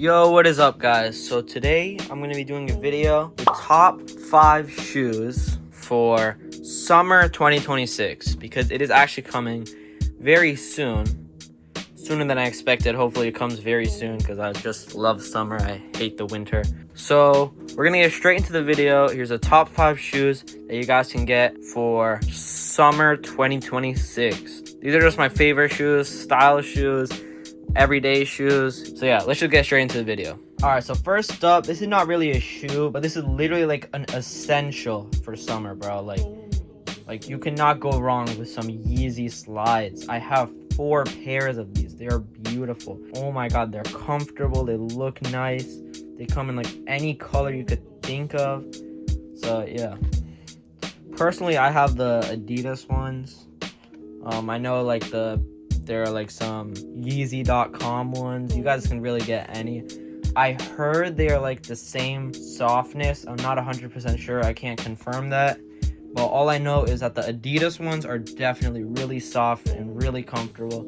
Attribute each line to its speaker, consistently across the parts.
Speaker 1: Yo, what is up, guys? So today I'm going to be doing a video with top 5 shoes for summer 2026 because it is actually coming very soon, sooner than I expected. Hopefully it comes very soon because I just love summer. I hate the winter. So we're going to get straight into the video. Here's the top 5 shoes that you guys can get for summer 2026. These are just my favorite shoes, style shoes, everyday shoes. So yeah, let's just get straight into the video. All right, so first up, this is not really a shoe, but this is literally like an essential for summer, bro. Like you cannot go wrong with some Yeezy slides. I have 4 pairs of these. They are beautiful. Oh my god, they're comfortable, they look nice, they come in like any color you could think of. So yeah, personally I have the Adidas ones. I know like there are like some Yeezy.com ones. You guys can really get any. I heard they are like the same softness. I'm not 100% sure. I can't confirm that. But all I know is that the Adidas ones are definitely really soft and really comfortable.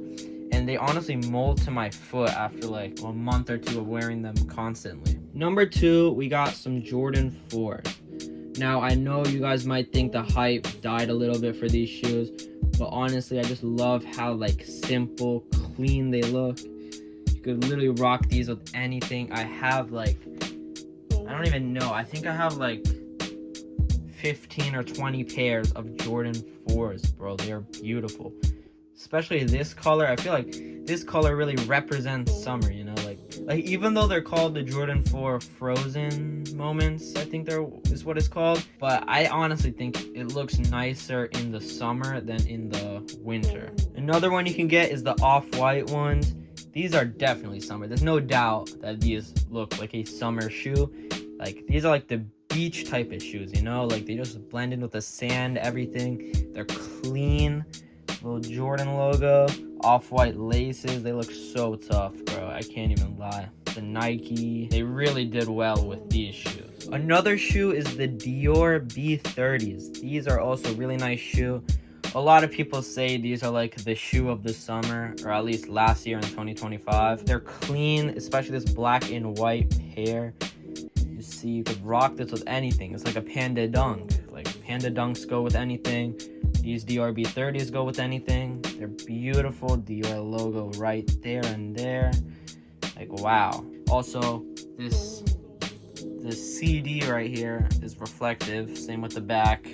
Speaker 1: And they honestly mold to my foot after like a month or 2 of wearing them constantly. Number 2, we got some Jordan 4s. Now, I know you guys might think the hype died a little bit for these shoes, but honestly, I just love how like simple, clean they look. You could literally rock these with anything. I have like, I don't even know. I think I have like 15 or 20 pairs of Jordan 4s, bro. They are beautiful. Especially this color. I feel like this color really represents summer, you know? Like even though they're called the Jordan 4 Frozen Moments, I think is what it's called. But I honestly think it looks nicer in the summer than in the winter. Another one you can get is the off-white ones. These are definitely summer. There's no doubt that these look like a summer shoe. Like these are like the beach type of shoes, you know? Like they just blend in with the sand, everything. They're clean. Little Jordan logo, off-white laces. They look so tough, bro. I can't even lie. The Nike, they really did well with these shoes. Another shoe is the Dior B30s. These are also a really nice shoe. A lot of people say these are like the shoe of the summer, or at least last year in 2025. They're clean, especially this black and white pair. You see, you could rock this with anything. It's like a panda dunk. Like panda dunks go with anything. These Dior B30s go with anything. They're beautiful. Dior logo right there and there. Like, wow. Also, this CD right here is reflective. Same with the back.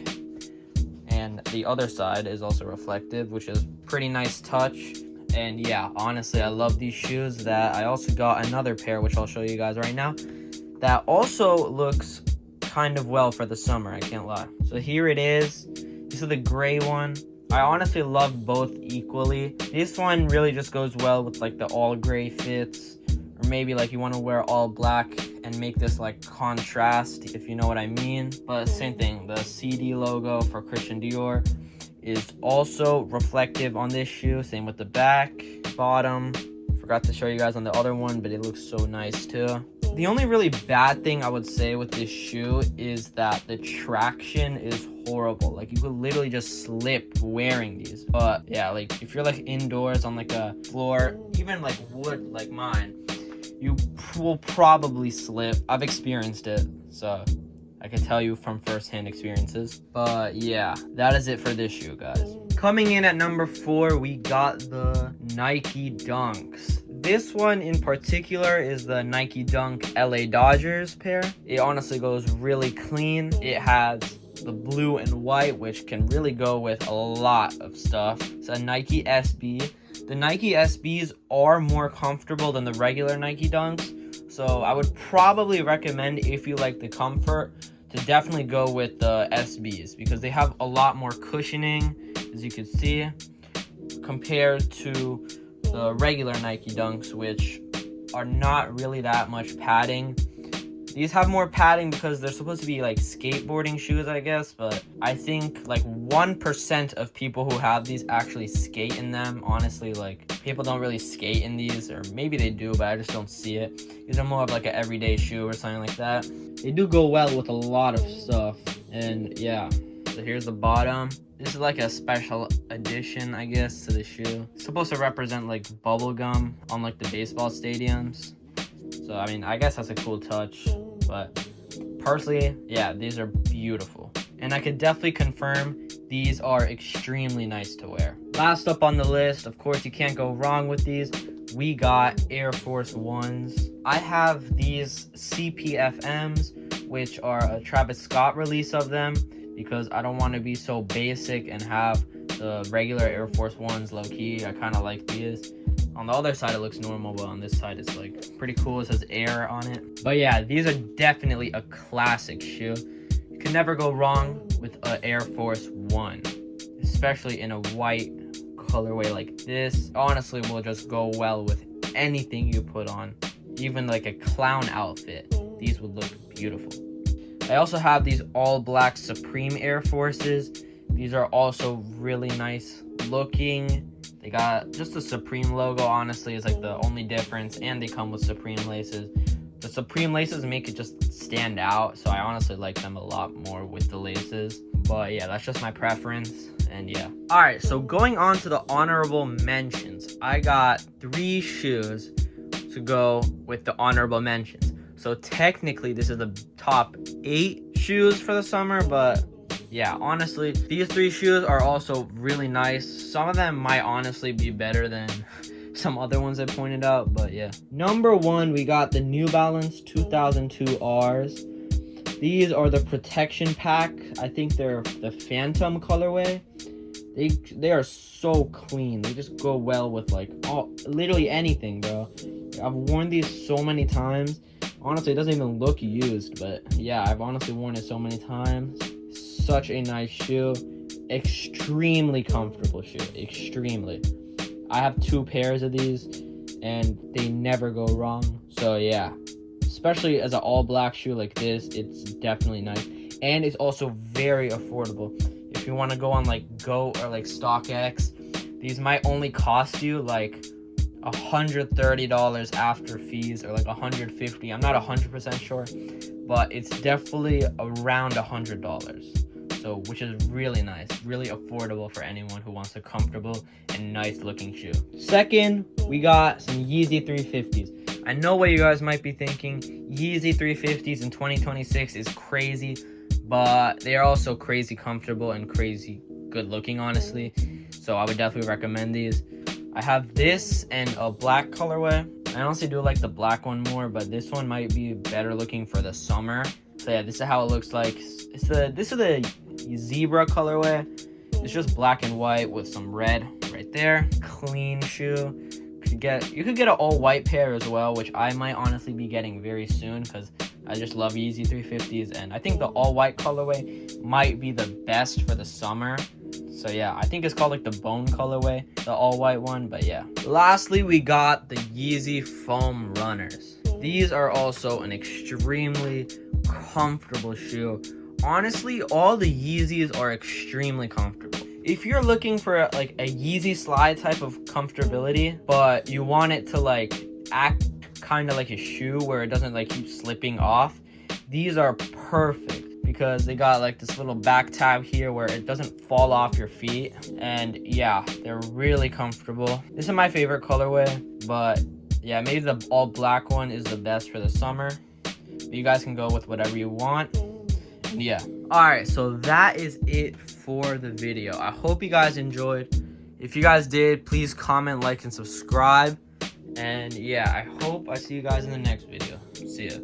Speaker 1: And the other side is also reflective, which is pretty nice touch. And yeah, honestly, I love these shoes. That I also got another pair, which I'll show you guys right now, that also looks kind of well for the summer. I can't lie. So here it is. This is the gray one. I honestly love both equally. This one really just goes well with like the all gray fits, or maybe like you want to wear all black and make this like contrast, if you know what I mean. But same thing, the CD logo for Christian Dior is also reflective on this shoe. Same with the back, bottom. Forgot to show you guys on the other one, but it looks so nice too. The only really bad thing I would say with this shoe is that the traction is horrible. Like you could literally just slip wearing these. But yeah, like if you're like indoors on like a floor, even like wood like mine, you will probably slip. I've experienced it, so I can tell you from first-hand experiences. But yeah, that is it for this shoe, guys. Coming in at number 4, we got the Nike Dunks. This one in particular is the Nike Dunk LA Dodgers pair. It honestly goes really clean. It has the blue and white, which can really go with a lot of stuff. It's a Nike SB. The Nike SBs are more comfortable than the regular Nike Dunks. So I would probably recommend, if you like the comfort, to definitely go with the SBs because they have a lot more cushioning, as you can see, compared to the regular Nike Dunks, which are not really that much padding. These have more padding because they're supposed to be like skateboarding shoes, I guess, but I think like 1% of people who have these actually skate in them. Honestly, like people don't really skate in these, or maybe they do, but I just don't see it. These are more of like an everyday shoe or something like that. They do go well with a lot of stuff, and yeah. So here's the bottom. This is like a special addition, I guess, to the shoe. It's supposed to represent like bubble gum on like the baseball stadiums. So So I mean, I guess that's a cool touch, but personally, yeah, these are beautiful. And I could definitely confirm these are extremely nice to wear. Last up on the list, of course, you can't go wrong with these. We got Air Force Ones. I have these CPFMs, which are a Travis Scott release of them, because I don't want to be so basic and have the regular Air Force Ones low-key. I kind of like these. On the other side, it looks normal, but on this side, it's like pretty cool. It says Air on it. But yeah, these are definitely a classic shoe. You can never go wrong with an Air Force One, especially in a white colorway like this. Honestly, will just go well with anything you put on, even like a clown outfit. These would look beautiful. I also have these all black Supreme Air Forces. These are also really nice looking. They got just the Supreme logo, honestly, is like the only difference, and they come with Supreme laces. The Supreme laces make it just stand out, so I honestly like them a lot more with the laces. But yeah, that's just my preference, and yeah. Alright, so going on to the honorable mentions. I got 3 shoes to go with the honorable mentions. So technically, this is the top 8 shoes for the summer, but yeah, honestly, these 3 shoes are also really nice. Some of them might honestly be better than some other ones I pointed out, but yeah. Number 1, we got the New Balance 2002 Rs. These are the protection pack. I think they're the Phantom colorway. They are so clean. They just go well with like literally anything, bro. I've worn these so many times. Honestly, it doesn't even look used, but yeah, I've honestly worn it so many times. Such a nice shoe. Extremely comfortable shoe. Extremely. I have 2 pairs of these, and they never go wrong. So yeah, especially as an all black shoe like this, it's definitely nice. And it's also very affordable. If you want to go on like Go or like StockX, these might only cost you like $130 after fees, or like $150. I'm not 100% sure, but it's definitely around $100. So, which is really nice, really affordable for anyone who wants a comfortable and nice looking shoe. Second, we got some Yeezy 350s. I know what you guys might be thinking. Yeezy 350s in 2026 is crazy, but they are also crazy comfortable and crazy good looking, honestly. So I would definitely recommend these. I have this and a black colorway. I honestly do like the black one more, but this one might be better looking for the summer. So yeah, this is how it looks like. This is the zebra colorway. It's just black and white with some red right there. Clean shoe. You could get an all white pair as well, which I might honestly be getting very soon because I just love Yeezy 350s, and I think the all white colorway might be the best for the summer. So yeah, I think it's called like the bone colorway, the all white one, but yeah. Lastly, we got the Yeezy foam runners. These are also an extremely comfortable shoe. Honestly, all the Yeezys are extremely comfortable. If you're looking for like a Yeezy slide type of comfortability, but you want it to like act kind of like a shoe where it doesn't like keep slipping off, these are perfect because they got like this little back tab here where it doesn't fall off your feet. And yeah, they're really comfortable. This is my favorite colorway, but yeah, maybe the all black one is the best for the summer. But you guys can go with whatever you want. And yeah. Alright, so that is it for the video. I hope you guys enjoyed. If you guys did, please comment, like, and subscribe. And yeah, I hope I see you guys in the next video. See ya.